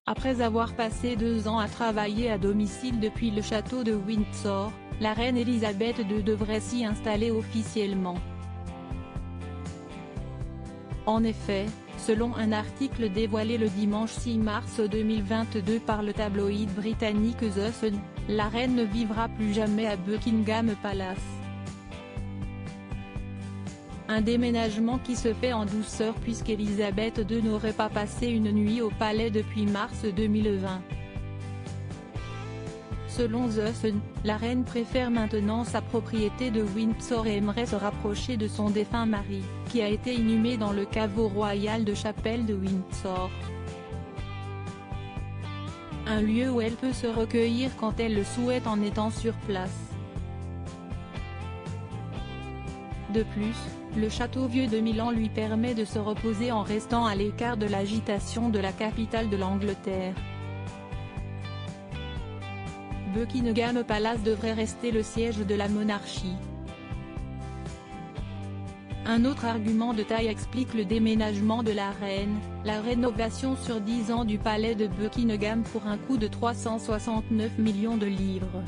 Après avoir passé 2 ans à travailler à domicile depuis le château de Windsor, la reine Elisabeth II devrait s'y installer officiellement. En effet, selon un article dévoilé le dimanche 6 mars 2022 par le tabloïd britannique The Sun, la reine ne vivra plus jamais à Buckingham Palace. Un déménagement qui se fait en douceur puisqu'Elisabeth II n'aurait pas passé une nuit au palais depuis mars 2020. Selon The Sun, la reine préfère maintenant sa propriété de Windsor et aimerait se rapprocher de son défunt mari, qui a été inhumé dans le caveau royal de Chapelle de Windsor. Un lieu où elle peut se recueillir quand elle le souhaite en étant sur place. De plus, le château vieux de Milan lui permet de se reposer en restant à l'écart de l'agitation de la capitale de l'Angleterre. Buckingham Palace devrait rester le siège de la monarchie. Un autre argument de taille explique le déménagement de la reine, la rénovation sur 10 ans du palais de Buckingham pour un coût de 369 millions de livres.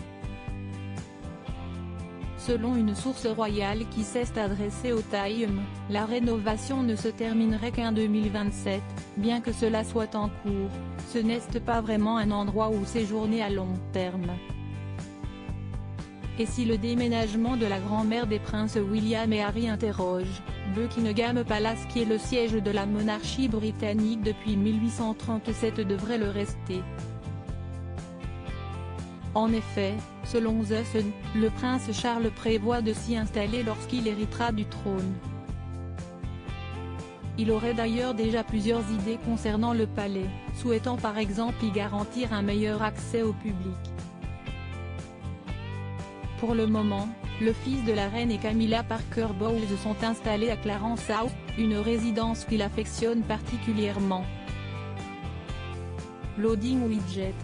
Selon une source royale qui s'est adressée au Time, la rénovation ne se terminerait qu'en 2027, bien que cela soit en cours, ce n'est pas vraiment un endroit où séjourner à long terme. Et si le déménagement de la grand-mère des princes William et Harry interroge, Buckingham Palace qui est le siège de la monarchie britannique depuis 1837 devrait le rester. En effet, selon The Sun, le prince Charles prévoit de s'y installer lorsqu'il héritera du trône. Il aurait d'ailleurs déjà plusieurs idées concernant le palais, souhaitant par exemple y garantir un meilleur accès au public. Pour le moment, le fils de la reine et Camilla Parker Bowles sont installés à Clarence House, une résidence qu'il affectionne particulièrement. Loading widget.